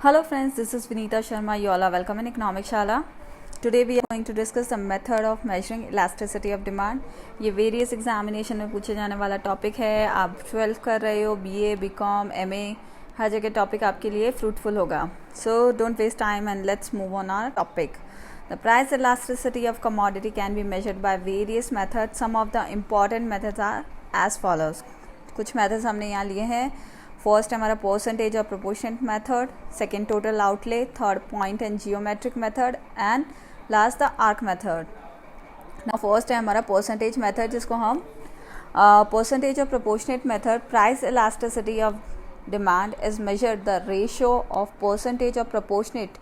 Hello friends, this is Vinita Sharma. You all are welcome in Economic Shala. Today we are going to discuss the method of measuring elasticity of demand. ये various examination में पूछे जाने वाला topic है. आप 12th कर रहे हो, BA, BCom, MA, हर जगह टॉपिक आपके लिए फ्रूटफुल होगा. So don't waste time and let's move on our topic. The price elasticity of commodity can be measured by various methods. Some of the important methods are as follows. कुछ methods हमने यहाँ लिए हैं. First हमारा percentage और proportionate method, second total outlay, third point and geometric method and last the arc method. ना first है हमारा परसेंटेज मेथड, जिसको हम percentage of proportionate method. Price elasticity of demand is measured the ratio of percentage of proportionate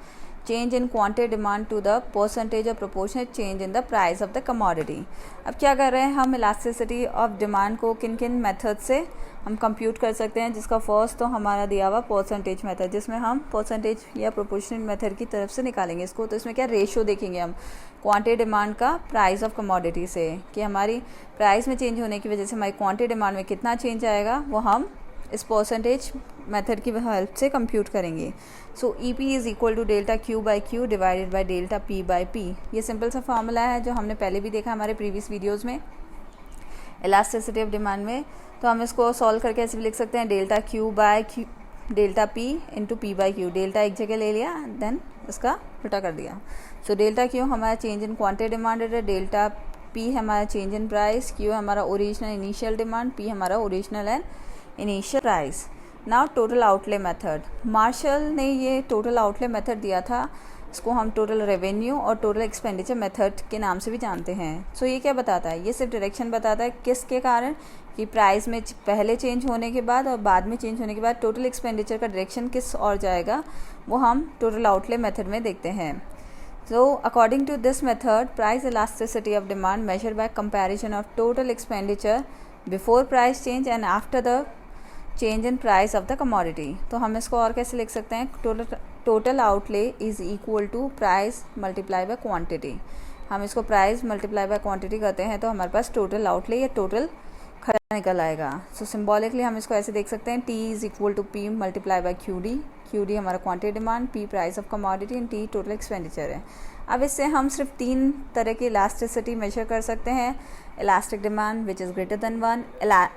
change in quantity demand to the percentage of proportionate change in the price of the commodity. अब क्या कर रहे हैं हम, elasticity of demand को किन किन method से हम कंप्यूट कर सकते हैं. जिसका फर्स्ट तो हमारा दिया हुआ परसेंटेज मेथड, जिसमें हम परसेंटेज या प्रोपोर्शनेट मेथड की तरफ से निकालेंगे इसको. तो इसमें क्या रेशियो देखेंगे हम क्वांटिटी डिमांड का प्राइस ऑफ कमोडिटी से, कि हमारी प्राइस में चेंज होने की वजह से हमारी क्वांटिटी डिमांड में कितना चेंज आएगा, वो हम इस परसेंटेज मेथड की हेल्प से कंप्यूट करेंगे. So E P is equal to delta Q by Q divided by delta P by P. ये सिंपल सा फार्मूला है जो हमने पहले भी देखा हमारे प्रीवियस वीडियोस में इलास्टिसिटी ऑफ डिमांड में. तो हम इसको सॉल्व करके ऐसे भी लिख सकते हैं, delta Q by Q delta P into P by Q. Delta एक जगह ले लिया, देन इसका उल्टा कर दिया. सो डेल्टा क्यू हमारा चेंज इन क्वांटिटी डिमांड है, डेल्टा पी हमारा चेंज इन प्राइस, क्यू हमारा ओरिजिनल इनिशियल डिमांड, पी हमारा original and initial price. Now total outlay method. Marshall ने ये टोटल आउटले मेथड दिया था, इसको हम टोटल रेवेन्यू और टोटल एक्सपेंडिचर मेथड के नाम से भी जानते हैं. सो ये क्या बताता है, ये सिर्फ डायरेक्शन बताता है किसके कारण, कि प्राइस में पहले चेंज होने के बाद और बाद में चेंज होने के बाद टोटल एक्सपेंडिचर का डायरेक्शन किस और जाएगा, वो हम टोटल आउटले मेथड में देखते हैं. So according to this method, price elasticity of demand measure by comparison of total expenditure before price change and after the change in price of the commodity. तो हम इसको और कैसे लिख सकते हैं, total outlay is equal to price multiply by quantity. हम इसको प्राइस मल्टीप्लाई बाय क्वांटिटी करते हैं तो हमारे पास टोटल आउटले या टोटल खर्चा निकल आएगा. सो सिम्बॉलिकली हम इसको ऐसे देख सकते हैं, T is equal to P multiply by Q D. Q D हमारा quantity demand, P price of commodity and T total expenditure है. अब इससे हम सिर्फ 3 तरह की इलास्टिसिटी मेजर कर सकते हैं. Elastic demand which is greater than 1,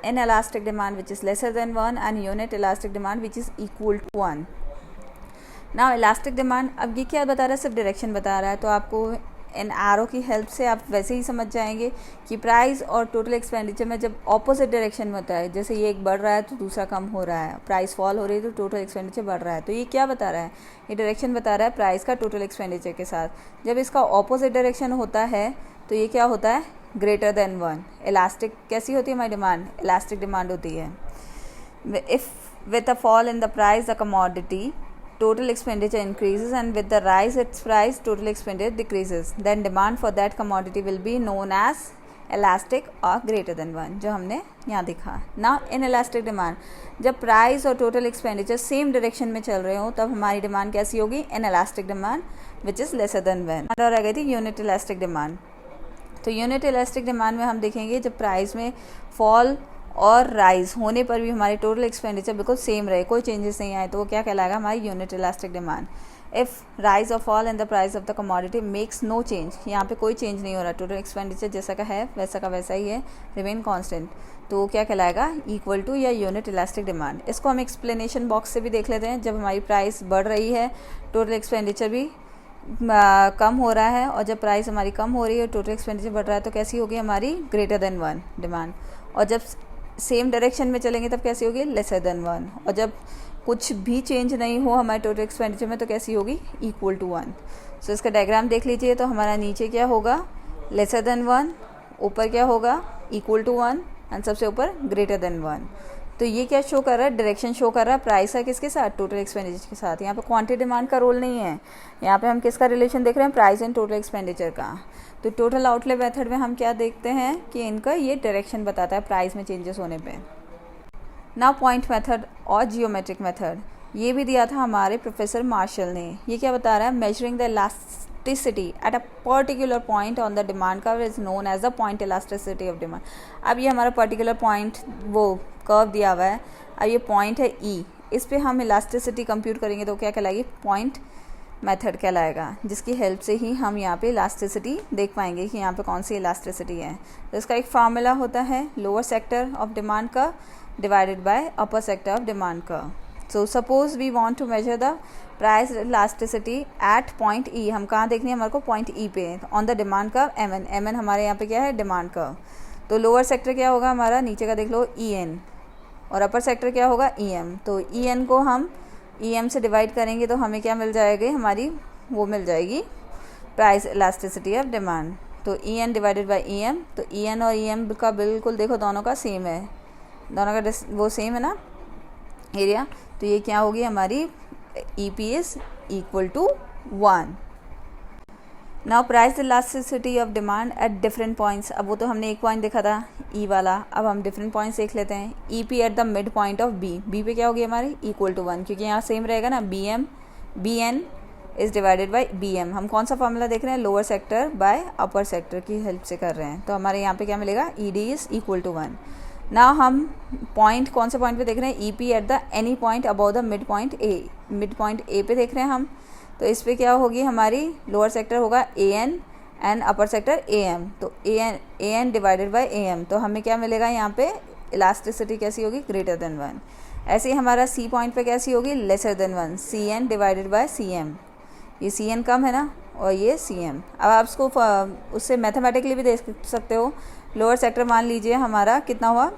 inelastic demand which is lesser than 1 and unit elastic demand which is equal to 1. Now elastic demand, अब ये क्या बता रहा है, सिर्फ डायरेक्शन बता रहा है. तो आपको इन एरो की हेल्प से आप वैसे ही समझ जाएंगे कि प्राइस और टोटल एक्सपेंडिचर में जब ऑपोजिट डायरेक्शन में होता है, जैसे ये एक बढ़ रहा है तो दूसरा कम हो रहा है, प्राइस फॉल हो रही है तो टोटल एक्सपेंडिचर बढ़ रहा है. तो ये क्या बता रहा है, ये डायरेक्शन बता रहा है प्राइस का टोटल एक्सपेंडिचर के साथ. जब इसका ऑपोजिट डायरेक्शन होता है तो ये क्या होता है, ग्रेटर देन 1. इलास्टिक कैसी होती है हमारी डिमांड, इलास्टिक डिमांड होती है. If with a fall in the price the commodity total expenditure increases and with the rise its price total expenditure decreases, then demand for that commodity will be known as elastic or greater than 1, जो हमने यहाँ दिखा. Now in elastic demand, जब price और total expenditure same direction में चल रहे हो तब हमारी डिमांड कैसी होगी, in elastic demand which is lesser than 1. और आ गई थी यूनिट इलास्टिक डिमांड. तो यूनिट इलास्टिक डिमांड में हम देखेंगे जब प्राइस में फॉल और राइज होने पर भी हमारी टोटल एक्सपेंडिचर बिल्कुल सेम रहे, कोई चेंजेस नहीं आए, तो वो क्या कहलाएगा, हमारी unit elastic demand. If rise और fall in the price of the commodity makes no change, यहाँ पे कोई चेंज नहीं हो रहा, टोटल एक्सपेंडिचर जैसा का है वैसा का वैसा ही है, रिमेन कांस्टेंट, तो वो क्या कहलाएगा, इक्वल टू या यूनिट इलास्टिक डिमांड. इसको हम एक्सप्लेनेशन बॉक्स से भी देख लेते हैं. जब हमारी प्राइस बढ़ रही है टोटल एक्सपेंडिचर भी कम हो रहा है, और जब प्राइस हमारी कम हो रही है और टोटल एक्सपेंडिचर बढ़ रहा है तो कैसी होगी हमारी, ग्रेटर देन 1 डिमांड. और जब सेम डायरेक्शन में चलेंगे तब कैसी होगी, लेसर देन 1. और जब कुछ भी चेंज नहीं हो हमारे टोटल एक्सपेंडिचर में तो कैसी होगी, इक्वल टू 1. सो इसका डायग्राम देख लीजिए. तो हमारा नीचे क्या होगा, लेसर देन 1, ऊपर क्या होगा, इक्वल टू 1 एंड सबसे ऊपर ग्रेटर देन 1. तो ये क्या शो कर रहा है, डायरेक्शन शो कर रहा है प्राइस है किसके साथ, टोटल एक्सपेंडिचर के साथ. यहाँ पे क्वांटिटी डिमांड का रोल नहीं है, यहाँ पे हम किसका रिलेशन देख रहे हैं, प्राइस एंड टोटल एक्सपेंडिचर का. तो टोटल आउटले मेथड में हम क्या देखते हैं कि इनका ये डायरेक्शन बताता है प्राइस में चेंजेस होने पे. नाउ पॉइंट मेथड और जियोमेट्रिक मेथड, ये भी दिया था हमारे प्रोफेसर मार्शल ने. ये क्या बता रहा है, measuring the elasticity at a particular point on the demand curve is known as the point elasticity of demand. अब ये हमारा पर्टिकुलर पॉइंट वो कर्व दिया हुआ है. अब ये पॉइंट है ई, इस पे हम इलास्टिसिटी कंप्यूट करेंगे तो क्या कहलाएगी, पॉइंट मेथड कहलाएगा, जिसकी हेल्प से ही हम यहाँ पे इलास्टिसिटी देख पाएंगे कि यहाँ पे कौन सी इलास्टिसिटी है। तो इसका एक फार्मूला होता है लोअर सेक्टर ऑफ डिमांड का divided by upper sector of demand का। So suppose we want to measure the price elasticity at point E, हम कहाँ देखनी है हमारे को, पॉइंट ई पे on the demand curve M N हमारे यहाँ पे क्या है, डिमांड कर्व। तो लोअर सेक्टर क्या होगा हमारा, नीचे का देख लो ई एन, और अपर सेक्टर क्या होगा ई एम। तो ई एन को हम ई एम से डिवाइड करेंगे तो हमें क्या मिल जाएगी, हमारी वो मिल जाएगी प्राइस इलास्टिसिटी ऑफ डिमांड। तो E N divided by E M, तो ई एन और ई एम का बिल्कुल देखो दोनों का सेम है, दोनों का वो सेम है ना एरिया। तो ये क्या होगी हमारी E P is equal to 1। Now price elasticity of demand at different points, अब वो तो हमने एक पॉइंट देखा था ई वाला, अब हम डिफरेंट पॉइंट्स देख लेते हैं। E P at the mid point of B, B पे क्या होगी हमारी, इक्वल टू 1, क्योंकि यहाँ सेम रहेगा ना, B M B N is divided by B M. हम कौन सा फॉर्मूला देख रहे हैं, lower sector by upper sector की हेल्प से कर रहे हैं। तो हमारे यहाँ पे क्या मिलेगा, E D is equal to 1। Now हम पॉइंट कौन से पॉइंट पे देख रहे हैं, E P at the any point about the mid point A, mid point A पे देख रहे हैं हम। तो इस पे क्या होगी हमारी, लोअर सेक्टर होगा A N and upper sector A M. तो A N divided by A M, तो हमें क्या मिलेगा यहाँ पे, इलास्टिसिटी कैसी होगी, ग्रेटर देन 1। ऐसे ही हमारा सी पॉइंट पे कैसी होगी, lesser than 1, C N divided by C M. ये सी एन कम है ना, और ये सी एम। अब आप उसको उससे मैथमेटिकली भी देख सकते हो। लोअर सेक्टर मान लीजिए हमारा कितना हुआ,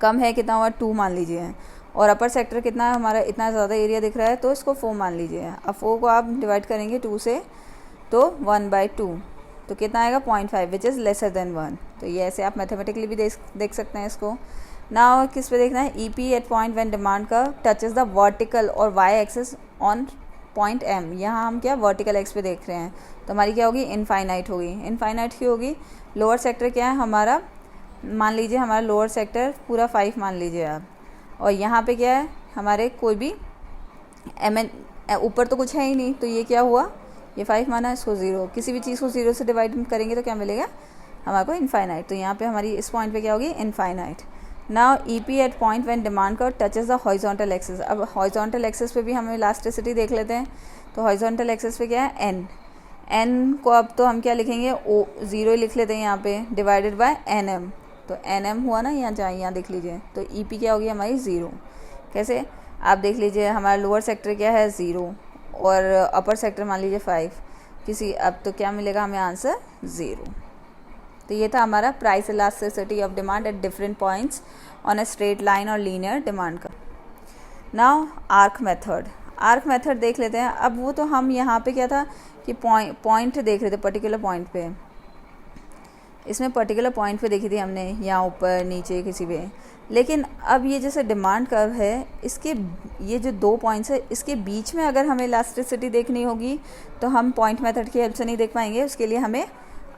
कम है, कितना हुआ 2 मान लीजिए, और अपर सेक्टर कितना है हमारा, इतना ज़्यादा एरिया दिख रहा है तो इसको 4 मान लीजिए। अब 4 को आप डिवाइड करेंगे 2 से, तो 1/2, तो कितना आएगा 0.5 विच इज़ लेसर देन 1। तो ये ऐसे आप मैथमेटिकली भी देख सकते हैं इसको। ना किस पे देखना है, E P at point when demand का टचेस द वर्टिकल और Y axis on point M. यहाँ हम क्या वर्टिकल एक्स पे देख रहे हैं, तो हमारी क्या होगी, इनफाइनाइट होगी। इनफाइनाइट क्यों होगी, लोअर सेक्टर क्या है हमारा, मान लीजिए हमारा लोअर सेक्टर पूरा 5 मान लीजिए आप, और यहाँ पे क्या है हमारे कोई भी एम एन, ऊपर तो कुछ है ही नहीं, तो ये क्या हुआ, ये 5 माना, इसको 0, किसी भी चीज़ को 0 से डिवाइड करेंगे तो क्या मिलेगा हमारे को, इनफाइनाइट। तो यहाँ पे हमारी इस पॉइंट पे क्या होगी, infinite. Now E P at point when demand curve touches the horizontal axis. अब हॉरिजॉन्टल एक्सिस पे भी हम इलास्टिसिटी देख लेते हैं। तो हॉरिजॉन्टल एक्सिस पे क्या है, एन, एन को अब तो हम क्या लिखेंगे, ओ 0 ही लिख लेते हैं यहाँ पे, डिवाइडेड बाय एन एम। तो एन एम हुआ ना, यहाँ देख लीजिए। तो ई पी क्या होगी हमारी 0। कैसे, आप देख लीजिए हमारा लोअर सेक्टर क्या है 0, और अपर सेक्टर मान लीजिए 5 किसी, अब तो क्या मिलेगा हमें आंसर 0। तो ये था हमारा price elasticity of demand at different points on a straight line और लीनियर डिमांड का। Now arc method, arc method देख लेते हैं। अब वो तो हम यहाँ पे क्या था कि पॉइंट देख रहे थे, पर्टिकुलर पॉइंट पे, इसमें पर्टिकुलर पॉइंट पे देखी थी हमने, यहाँ ऊपर नीचे किसी पे। लेकिन अब ये जैसे डिमांड कर्व है, इसके ये जो 2 पॉइंट्स है, इसके बीच में अगर हमें इलास्टिसिटी देखनी होगी तो हम पॉइंट मेथड की हेल्प से नहीं देख पाएंगे, उसके लिए हमें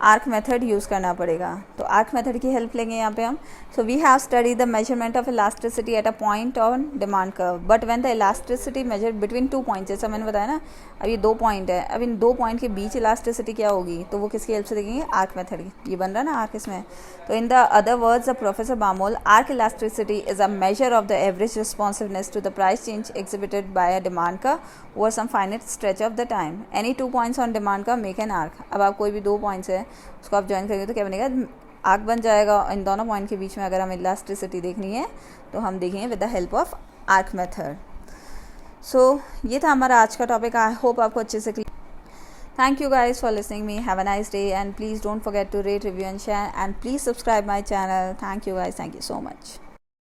आर्क मेथड यूज़ करना पड़ेगा। तो आर्क मेथड की हेल्प लेंगे यहाँ पे हम। So we have study the measurement of elasticity at a point on demand curve, but when the elasticity measure between 2 points, जैसा मैंने बताया ना, अब ये 2 पॉइंट है, अब इन 2 पॉइंट के बीच इलास्टिसिटी क्या होगी, तो वो किसकी हेल्प से देखेंगे, आर्क मेथड की। ये बन रहा है ना आर्क इसमें। तो in the other words of professor Baumol, arc elasticity is a measure of the average responsiveness to the price change exhibited by a demand curve over some finite stretch of the time. Any 2 points on demand curve make an arc. अब आप कोई भी 2 points है उसको आप join करेंगे तो क्या बनेगा, आर्क बन जाएगा। इन दोनों पॉइंट के बीच में अगर हमें इलास्टिसिटी देखनी है तो हम देखेंगे with the help of arc method. So ये था हमारा आज का टॉपिक। आई होप आपको अच्छे से thank you guys for listening me. Have a nice day and please don't forget to rate, review and share, and please subscribe my channel. Thank you guys. Thank you so much.